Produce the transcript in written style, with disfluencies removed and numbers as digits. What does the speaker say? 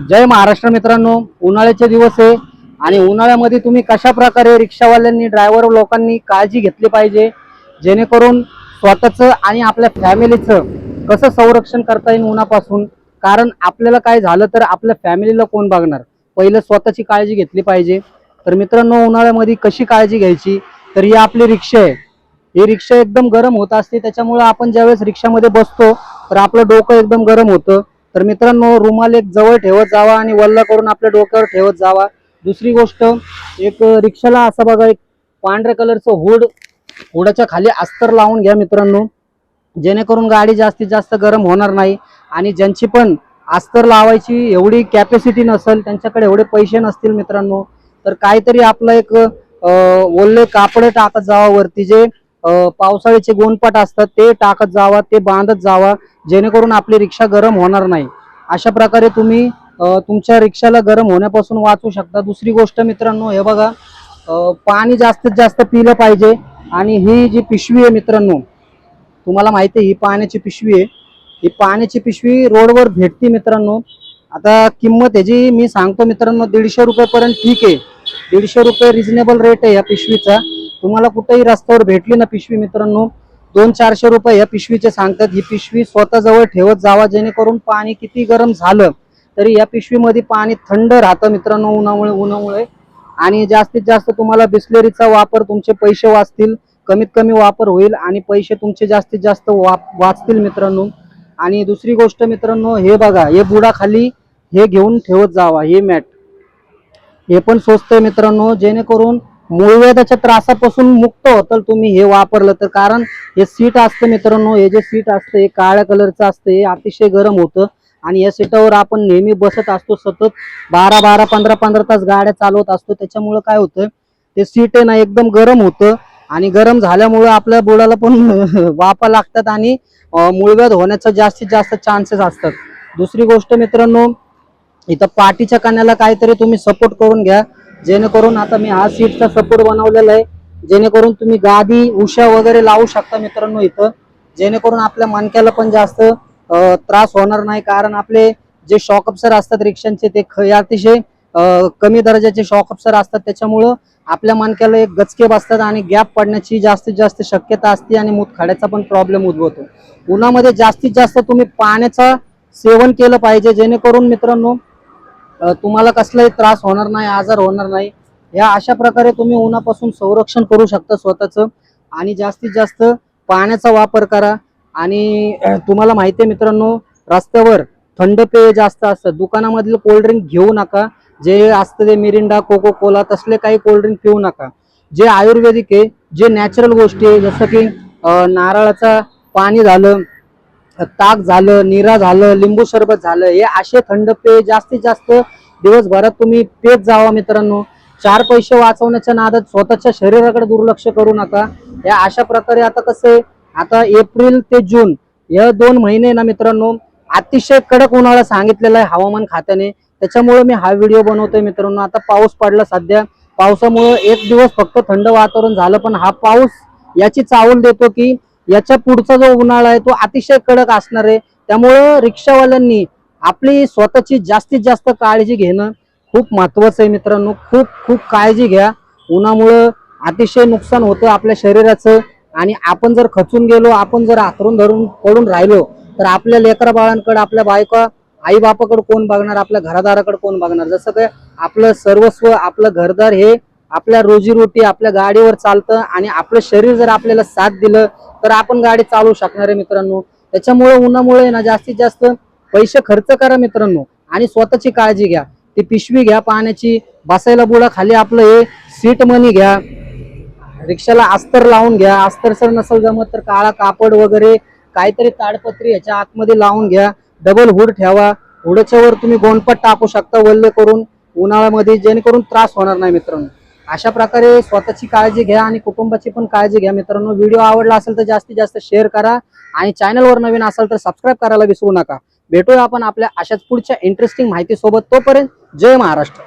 जय महाराष्ट्र मित्रांनो, उन्हाळ्याचे दिवस आहे आणि उन्हाळ्यामध्ये तुम्ही कशा प्रकारे रिक्षावाल्यांनी ड्रायव्हर लोकांनी काळजी घेतली पाहिजे जेणेकरून स्वतःचं आणि आपल्या फॅमिलीचं कसं संरक्षण करता येईल उन्हापासून. कारण आपल्याला काय झालं तर आपल्या फॅमिलीला कोण बघणार, पहिलं स्वतःची काळजी घेतली पाहिजे. तर मित्रांनो, उन्हाळ्यामध्ये कशी काळजी घ्यायची, तर ही आपली रिक्षा आहे. ही रिक्षा एकदम गरम होत असते, त्याच्यामुळे आपण ज्यावेळेस रिक्षामध्ये बसतो तर आपलं डोकं एकदम गरम होतं. तर मित्रांनो, रुमाल एक जवळ ठेवत जावा आणि वल्ल करून आपल्या डोक्यावर ठेवत जावा. दुसरी गोष्ट, एक रिक्षाला असं बघा, एक पांढऱ्या कलरचं हुडाच्या खाली अस्तर लावून घ्या मित्रांनो, जेणेकरून गाडी जास्तीत जास्त गरम होणार नाही. आणि ज्यांची पण अस्तर लावायची एवढी कॅपॅसिटी नसेल, त्यांच्याकडे एवढे पैसे नसतील मित्रांनो, तर काहीतरी आपलं एक ओले कापड टाकत जावा वरती, जे पावसाळ्याचे गोंडपाट असतात ते टाकत जावा, ते बांधत जावा, जेणेकरून आपली रिक्षा गरम होणार नाही. अशा प्रकारे तुम्ही तुमच्या रिक्षाला गरम होण्यापासून वाचू शकता. दुसरी गोष्ट मित्रांनो, हे बघा, पाणी जास्तीत जास्त पिलं पाहिजे. आणि ही जी पिशवी आहे मित्रांनो, तुम्हाला माहिती आहे ही पाण्याची पिशवी आहे. ही पाण्याची पिशवी रोडवर भेटते मित्रांनो. आता किंमत ह्याची मी सांगतो मित्रांनो, 150 रुपयापर्यंत ठीक आहे. 150 रुपये रिजनेबल रेट आहे या पिशवीचा. तुम्हाला कुठेही रस्त्यावर भेटली ना पिशवी मित्रांनो, 200-400 रुपये या पिशवीचे सांगतात. ही पिशवी स्वतःजवळ ठेवत जावा, जेणेकरून पाणी किती गरम झालं तरी या पिशवीमध्ये पाणी थंड राहतं मित्रांनो उन्हामुळे. आणि जास्तीत जास्त तुम्हाला बिस्लेरीचा वापर, तुमचे पैसे वाचतील, कमीत कमी वापर होईल आणि पैसे तुमचे जास्तीत जास्त वाचतील मित्रांनो. आणि दुसरी गोष्ट मित्रांनो, हे बघा, हे बुडाखाली हे घेऊन ठेवत जावा. हे मॅट हे पण स्वस्त आहे मित्रांनो, जेणेकरून मूळव्याधाच्या त्रासापासून मुक्त होतं तुम्ही हे वापरलं तर. कारण हे सीट असतं मित्रांनो, हे जे सीट असतं हे काळ्या कलरचं असतं, हे अतिशय गरम होतं. आणि या सीटावर आपण नेहमी बसत असतो, सतत 12-12, 15-15 तास गाड्या चालवत असतो. त्याच्यामुळं काय होतं, ते सीट आहे ना एकदम गरम होतं आणि गरम झाल्यामुळं आपल्या बुडाला पण वाफा लागतात आणि मूळव्याध होण्याचा जास्तीत जास्त चान्सेस असतात. दुसरी गोष्ट मित्रांनो, इथं पाठीच्या कानाला काहीतरी तुम्ही सपोर्ट करून घ्या, जेणेकरून, आता मी हा सीटचा सपोर्ट बनवलेला आहे, जेणेकरून तुम्ही गादी उशा वगैरे लावू शकता मित्रांनो इथं, जेणेकरून आपल्या मणक्याला पण जास्त त्रास होणार नाही. कारण आपले जे शॉक अप्सर असतात रिक्षांचे, ते अतिशय कमी दर्जाचे शॉक अप्सर असतात. त्याच्यामुळं आपल्या मणक्याला एक गचके बसतात आणि गॅप पडण्याची जास्तीत जास्त शक्यता असते आणि मूतखड्याचा पण प्रॉब्लेम उद्भवतो. उन्हामध्ये जास्तीत जास्त तुम्ही पाण्याचा सेवन केलं पाहिजे, जेणेकरून मित्रांनो तुम्हाला कसलाही त्रास होणार नाही, आजार होणार नाही. या अशा प्रकारे तुम्ही उन्हापासून संरक्षण करू शकता स्वतःचं. आणि जास्तीत जास्त पाण्याचा वापर करा. आणि तुम्हाला माहिती आहे मित्रांनो, रस्त्यावर थंड पेय जास्त असतात, दुकानामधलं कोल्ड्रिंक घेऊ नका. जे असतं ते मिरिंडा, कोको कोला, तसले काही कोल्ड्रिंक पिऊ नका. जे आयुर्वेदिक आहे, जे नॅचरल गोष्टी आहे, जसं की नारळाचा पाणी झालं, ताक झालं, नीरा झालं, लिंबू सरबत झालं, हे असे थंड पेय जास्तीत जास्त दिवसभरात तुम्ही पेत जावा मित्रांनो. 4 पैसे वाचवण्याच्या नादात स्वतःच्या शरीराकडे दुर्लक्ष करू नका. या अशा प्रकारे, आता कसं आहे, आता एप्रिल ते जून या 2 महिने ना मित्रांनो, अतिशय कडक उन्हाळा सांगितलेला आहे हवामान खात्याने. त्याच्यामुळे मी हा व्हिडिओ बनवतोय मित्रांनो. आता पाऊस पडला, सध्या पावसामुळे एक दिवस फक्त थंड वातावरण झालं, पण हा पाऊस याची चावल देतो की याच्या पुढचा जो उन्हाळा आहे तो अतिशय कडक असणार आहे. त्यामुळं रिक्षावाल्यांनी आपली स्वतःची जास्तीत जास्त काळजी घेणं खूप महत्वाचं आहे मित्रांनो. खूप खूप काळजी घ्या. उन्हामुळं अतिशय नुकसान होतं आपल्या शरीराचं. आणि आपण जर खचून गेलो, आपण जर आथरून धरून पडून राहिलो, तर आपल्या लेकरा बाळांकडे, आपल्या बायका आई बापाकडे कोण बघणार, आपल्या घरादाराकडे कोण बघणार. जसं काय आपलं सर्वस्व, आपलं घरदार हे आपल्या रोजीरोटी आपल्या गाडीवर चालतं. आणि आपलं शरीर जर आपल्याला साथ दिलं तर आपण गाडी चालवू शकणार आहे मित्रांनो. त्याच्यामुळे उन्हामुळे ना जास्तीत जास्त पैसे खर्च करा मित्रांनो आणि स्वतःची काळजी घ्या. ती पिशवी घ्या पाण्याची, बसायला बुडा खाली आपलं हे सीट मनी घ्या, रिक्षाला अस्तर लावून घ्या. अस्तर सर नसेल जमत तर काळा कापड वगैरे काहीतरी ताडपत्री ह्याच्या आतमध्ये लावून घ्या. डबल हुड ठेवा, हुडच्या वर तुम्ही गोंडपट टाकू शकता वल्ले करून उन्हाळ्यामध्ये, जेणेकरून त्रास होणार नाही मित्रांनो. अशा प्रकारे स्वतःची काळजी घ्या आणि कुटुंबाची पण काळजी घ्या मित्रांनो. व्हिडिओ आवडला असेल तर जास्तीत जास्त शेअर करा आणि चॅनलवर नवीन असाल तर सबस्क्राईब करायला विसरू नका. भेटूया आपण आपल्या अशाच पुढच्या इंटरेस्टिंग माहिती सोबत. तोपर्यंत जय महाराष्ट्र.